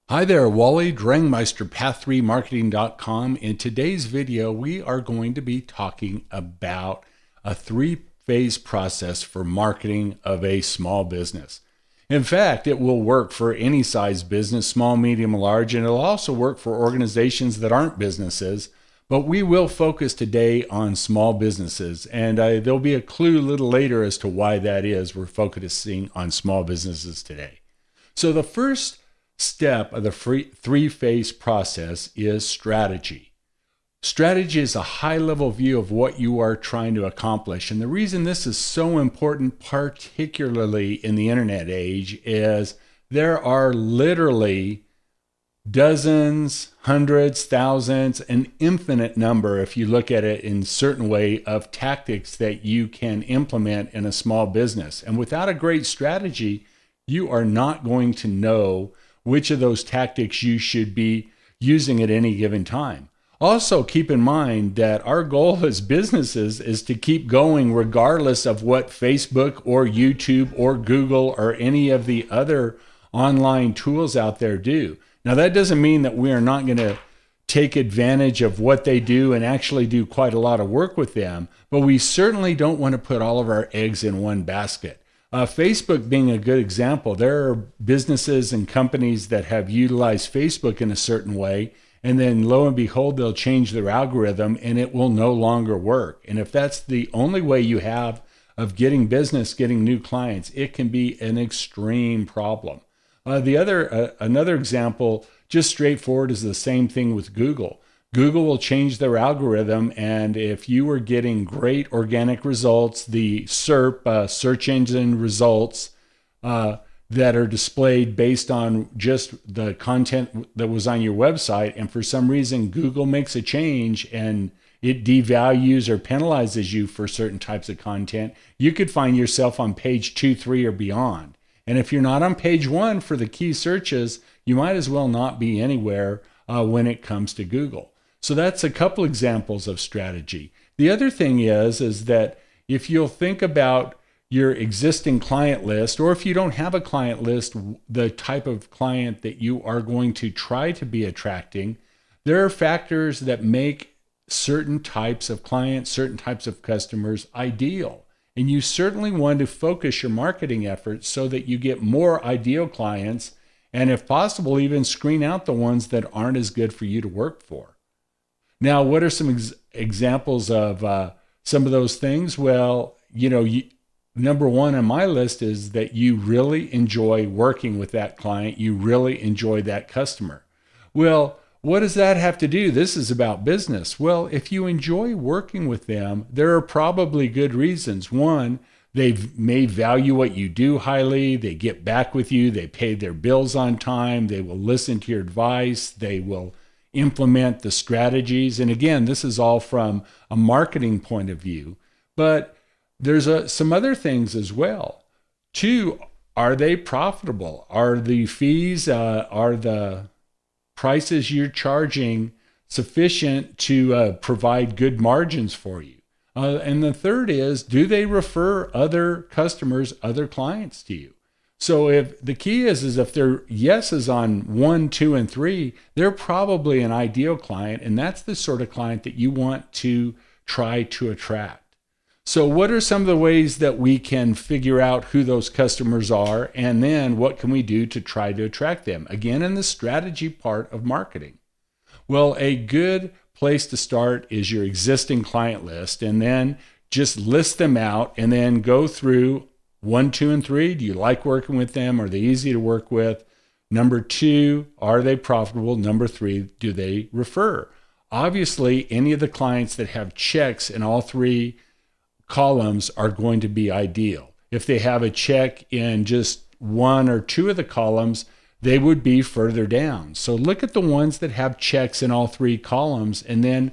Hi there, Wally, Drangmeister, Path3Marketing.com. In today's video, we are going to be talking about a three-phase process for marketing of a small business. In fact, it will work for any size business, small, medium, large, and it'll also work for organizations that aren't businesses. But we will focus today on small businesses, and there'll be a clue a little later as to why that is. We're focusing on small businesses today. So the first step of the three-phase process is strategy. Strategy is a high-level view of what you are trying to accomplish. And the reason this is so important, particularly in the internet age, is there are literally dozens, hundreds, thousands, an infinite number, if you look at it in a certain way, of tactics that you can implement in a small business. And without a great strategy, you are not going to know which of those tactics you should be using at any given time. Also, keep in mind that our goal as businesses is to keep going regardless of what Facebook or YouTube or Google or any of the other online tools out there do. Now, that doesn't mean that we are not going to take advantage of what they do and actually do quite a lot of work with them, but we certainly don't want to put all of our eggs in one basket. Facebook being a good example, there are businesses and companies that have utilized Facebook in a certain way, and then lo and behold, they'll change their algorithm and it will no longer work. And if that's the only way you have of getting business, getting new clients, it can be an extreme problem. Another example, just straightforward, is the same thing with Google. Google will change their algorithm, and if you were getting great organic results, the SERP, search engine results, that are displayed based on just the content that was on your website, and for some reason Google makes a change and it devalues or penalizes you for certain types of content, you could find yourself on page 2, 3, or beyond. And if you're not on page 1 for the key searches, you might as well not be anywhere when it comes to Google. So that's a couple examples of strategy. The other thing is that if you'll think about your existing client list, or if you don't have a client list, the type of client that you are going to try to be attracting, there are factors that make certain types of clients, certain types of customers ideal. And you certainly want to focus your marketing efforts so that you get more ideal clients, and if possible, even screen out the ones that aren't as good for you to work for. Now, what are some examples of some of those things? Well, number one on my list is that you really enjoy working with that client. You really enjoy that customer. Well, what does that have to do? This is about business. Well, if you enjoy working with them, there are probably good reasons. One, they may value what you do highly. They get back with you. They pay their bills on time. They will listen to your advice. They will implement the strategies. And again, this is all from a marketing point of view, but there's some other things as well. Two, are they profitable? Are the fees, are the prices you're charging sufficient to provide good margins for you? And the third is, do they refer other customers, other clients to you? So if the key is if their yeses on 1, 2, and 3, they're probably an ideal client, and that's the sort of client that you want to try to attract. So what are some of the ways that we can figure out who those customers are, and then what can we do to try to attract them? Again, in the strategy part of marketing. Well, a good place to start is your existing client list, and then just list them out and then go through 1, 2, and 3. Do you like working with them? Are they easy to work with? Number 2, are they profitable? Number 3, do they refer? Obviously, any of the clients that have checks in all 3 columns are going to be ideal. If they have a check in just 1 or 2 of the columns, they would be further down. So look at the ones that have checks in all 3 columns and then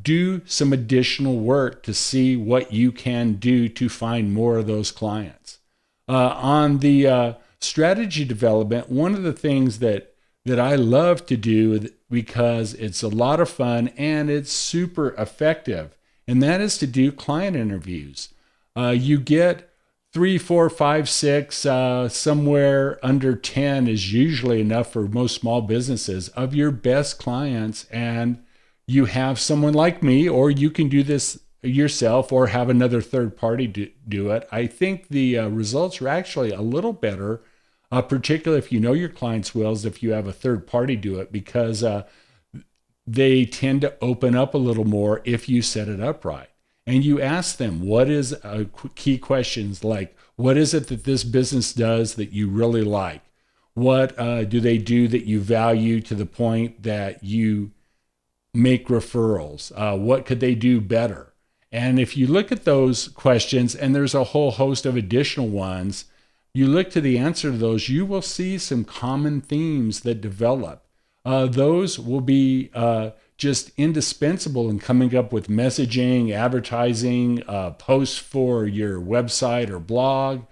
do some additional work to see what you can do to find more of those clients. On the strategy development, one of the things that I love to do, because it's a lot of fun and it's super effective, and that is to do client interviews. You get three, four, five, six, somewhere under 10 is usually enough for most small businesses of your best clients. And you have someone like me, or you can do this yourself or have another third party do it. I think the results are actually a little better, particularly if you know your clients well, as if you have a third party do it, because they tend to open up a little more if you set it up right. And you ask them, what is key questions like, what is it that this business does that you really like? What do they do that you value to the point that you make referrals? What could they do better? And if you look at those questions, and there's a whole host of additional ones, you look to the answer to those, you will see some common themes that develop. Those will be just indispensable in coming up with messaging, advertising, posts for your website or blog,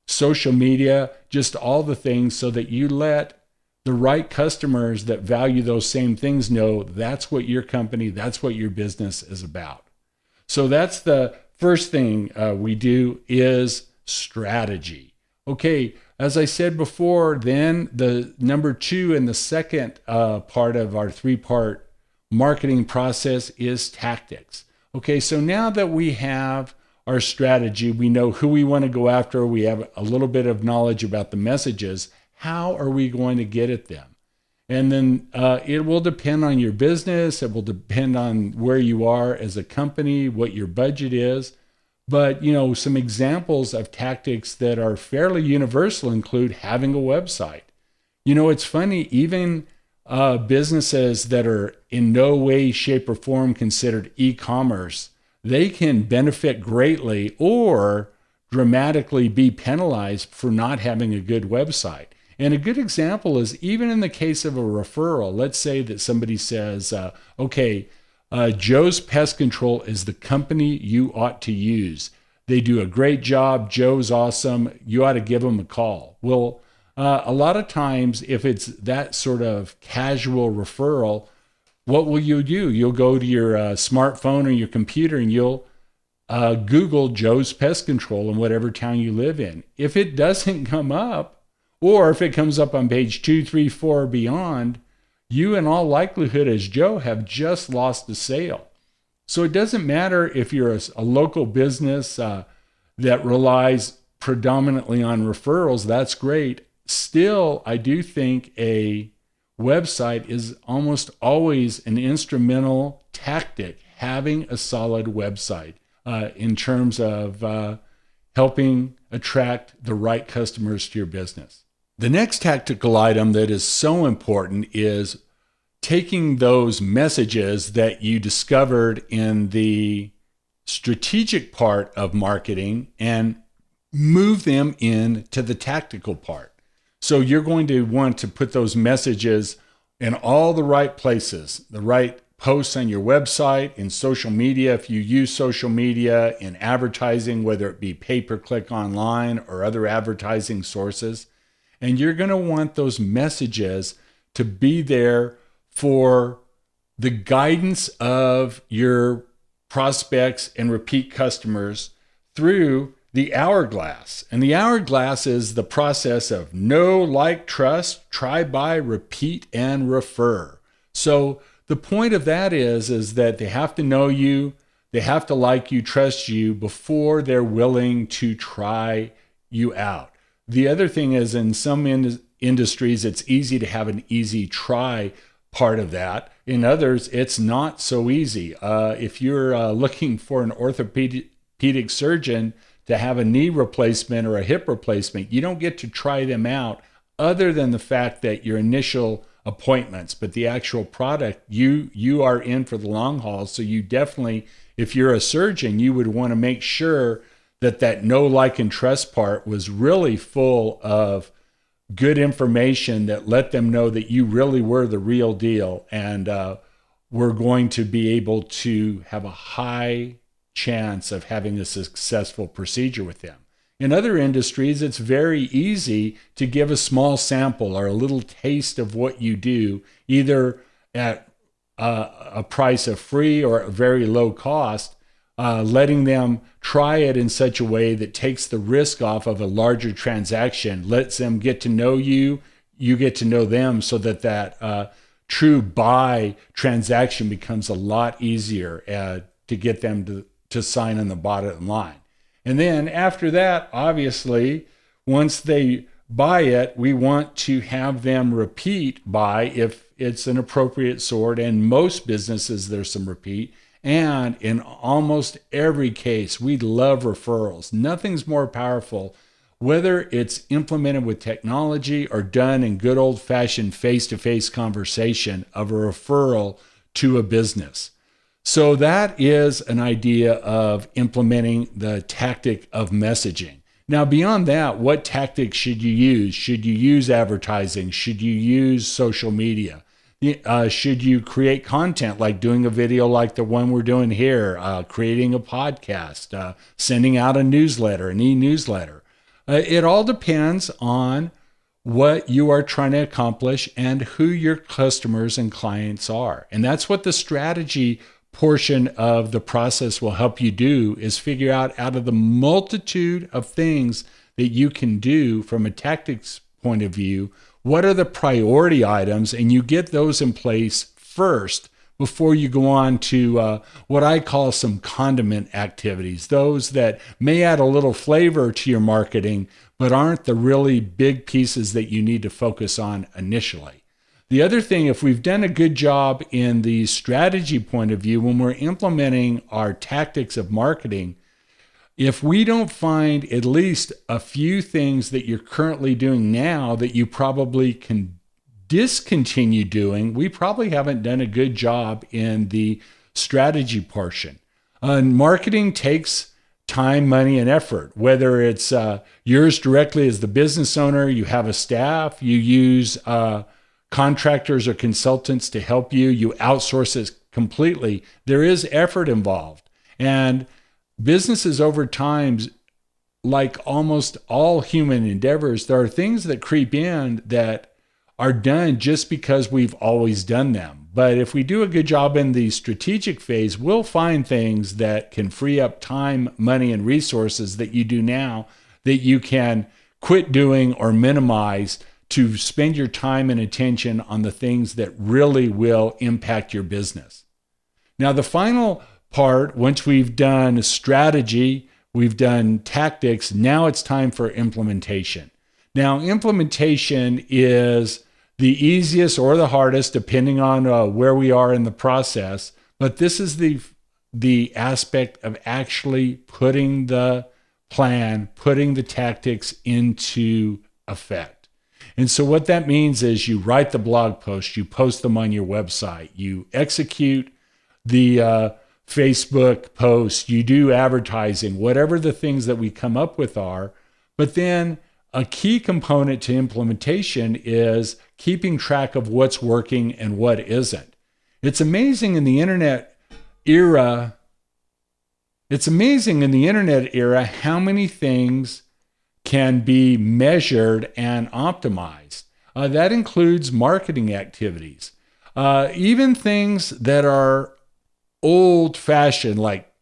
social media, just all the things, so that you let the right customers that value those same things know that's what your company, that's what your business is about. So that's the first thing we do is strategy. Okay, as I said before, then the number two and the second part of our three-part marketing process is tactics. Okay, so now that we have our strategy, we know who we want to go after, we have a little bit of knowledge about the messages, how are we going to get at them? And then it will depend on your business, it will depend on where you are as a company, what your budget is. But, some examples of tactics that are fairly universal include having a website. It's funny, even businesses that are in no way, shape, or form considered e-commerce, they can benefit greatly or dramatically be penalized for not having a good website. And a good example is even in the case of a referral. Let's say that somebody says, Joe's Pest Control is the company you ought to use. They do a great job. Joe's awesome. You ought to give them a call. Well, a lot of times, if it's that sort of casual referral, what will you do? You'll go to your smartphone or your computer and you'll Google Joe's Pest Control in whatever town you live in. If it doesn't come up, or if it comes up on page 2, 3, 4 or beyond, you in all likelihood as Joe have just lost a sale. So it doesn't matter if you're a local business that relies predominantly on referrals, that's great. Still, I do think a website is almost always an instrumental tactic, having a solid website in terms of helping attract the right customers to your business. The next tactical item that is so important is taking those messages that you discovered in the strategic part of marketing and move them into the tactical part. So you're going to want to put those messages in all the right places, the right posts on your website, in social media, if you use social media, in advertising, whether it be pay-per-click online or other advertising sources. And you're going to want those messages to be there for the guidance of your prospects and repeat customers through the hourglass. And the hourglass is the process of know, like, trust, try, buy, repeat, and refer. So the point of that is that they have to know you, they have to like you, trust you before they're willing to try you out. The other thing is, in some industries, it's easy to have an easy try part of that. In others, it's not so easy. If you're looking for an orthopedic surgeon to have a knee replacement or a hip replacement, you don't get to try them out other than the fact that your initial appointments, but the actual product, you are in for the long haul. So you definitely, if you're a surgeon, you would want to make sure that know, like, and trust part was really full of good information that let them know that you really were the real deal, and we're going to be able to have a high chance of having a successful procedure with them. In other industries, it's very easy to give a small sample or a little taste of what you do, either at a price of free or a very low cost, letting them try it in such a way that takes the risk off of a larger transaction, lets them get to know you, you get to know them, so that that true buy transaction becomes a lot easier to get them to sign on the bottom line. And then after that, obviously, once they buy it, we want to have them repeat buy if it's an appropriate sort. And most businesses, there's some repeat. And in almost every case, we love referrals. Nothing's more powerful, whether it's implemented with technology or done in good old-fashioned face-to-face conversation, of a referral to a business. So that is an idea of implementing the tactic of messaging. Now, beyond that, what tactics should you use? Should you use advertising? Should you use social media? Should you create content like doing a video like the one we're doing here, creating a podcast, sending out a newsletter, an e-newsletter? It all depends on what you are trying to accomplish and who your customers and clients are. And that's what the strategy portion of the process will help you do, is figure out of the multitude of things that you can do from a tactics point of view, what are the priority items, and you get those in place first before you go on to what I call some condiment activities, those that may add a little flavor to your marketing, but aren't the really big pieces that you need to focus on initially. The other thing, if we've done a good job in the strategy point of view, when we're implementing our tactics of marketing, if we don't find at least a few things that you're currently doing now that you probably can discontinue doing, we probably haven't done a good job in the strategy portion. Marketing takes time, money, and effort, whether it's yours directly as the business owner, you have a staff, you use contractors or consultants to help you, you outsource it completely. There is effort involved. And businesses over time, like almost all human endeavors, there are things that creep in that are done just because we've always done them. But if we do a good job in the strategic phase, we'll find things that can free up time, money, and resources that you do now that you can quit doing or minimize to spend your time and attention on the things that really will impact your business. Now, the final part, once we've done strategy, we've done tactics, now it's time for implementation. Now, implementation is the easiest or the hardest, depending on where we are in the process, but this is the aspect of actually putting the plan, putting the tactics into effect. And so what that means is you write the blog post, you post them on your website, you execute the Facebook post, you do advertising, whatever the things that we come up with are. But then a key component to implementation is keeping track of what's working and what isn't. It's amazing in the internet era how many things can be measured and optimized. That includes marketing activities. Even things that are old-fashioned, like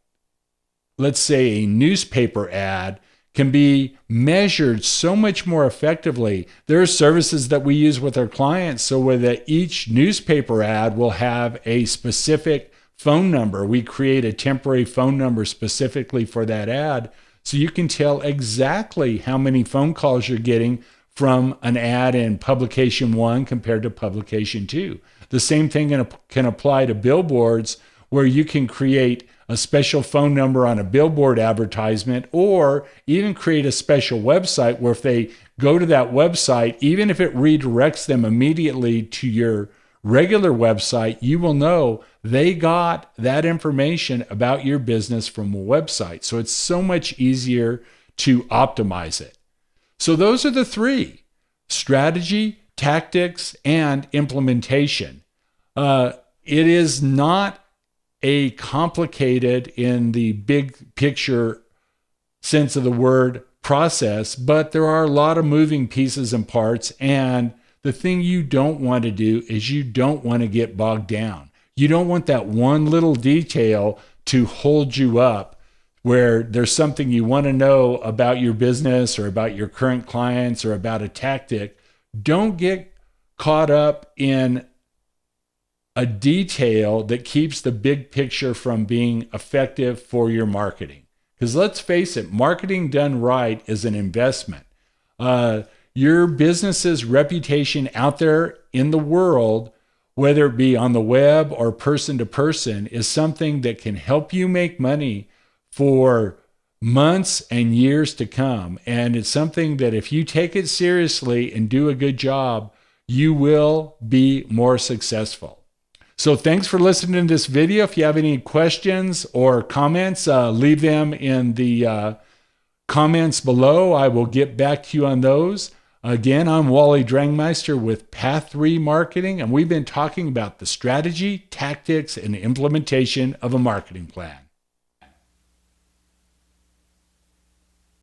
let's say a newspaper ad, can be measured so much more effectively. There are services that we use with our clients so that each newspaper ad will have a specific phone number. We create a temporary phone number specifically for that ad, so you can tell exactly how many phone calls you're getting from an ad in publication 1 compared to publication 2. The same thing can apply to billboards, where you can create a special phone number on a billboard advertisement, or even create a special website where if they go to that website, even if it redirects them immediately to your regular website, you will know they got that information about your business from a website. So it's so much easier to optimize it. So those are the three: strategy, tactics, and implementation. It is not a complicated, in the big picture sense of the word, process, but there are a lot of moving pieces and parts. And the thing you don't want to do is you don't want to get bogged down. You don't want that one little detail to hold you up, where there's something you want to know about your business or about your current clients or about a tactic. Don't get caught up in a detail that keeps the big picture from being effective for your marketing. Because let's face it, marketing done right is an investment. Your business's reputation out there in the world, whether it be on the web or person to person, is something that can help you make money for months and years to come. And it's something that if you take it seriously and do a good job, you will be more successful. So thanks for listening to this video. If you have any questions or comments, leave them in the comments below. I will get back to you on those. Again, I'm Wally Drangmeister with Path 3 Marketing, and we've been talking about the strategy, tactics, and implementation of a marketing plan.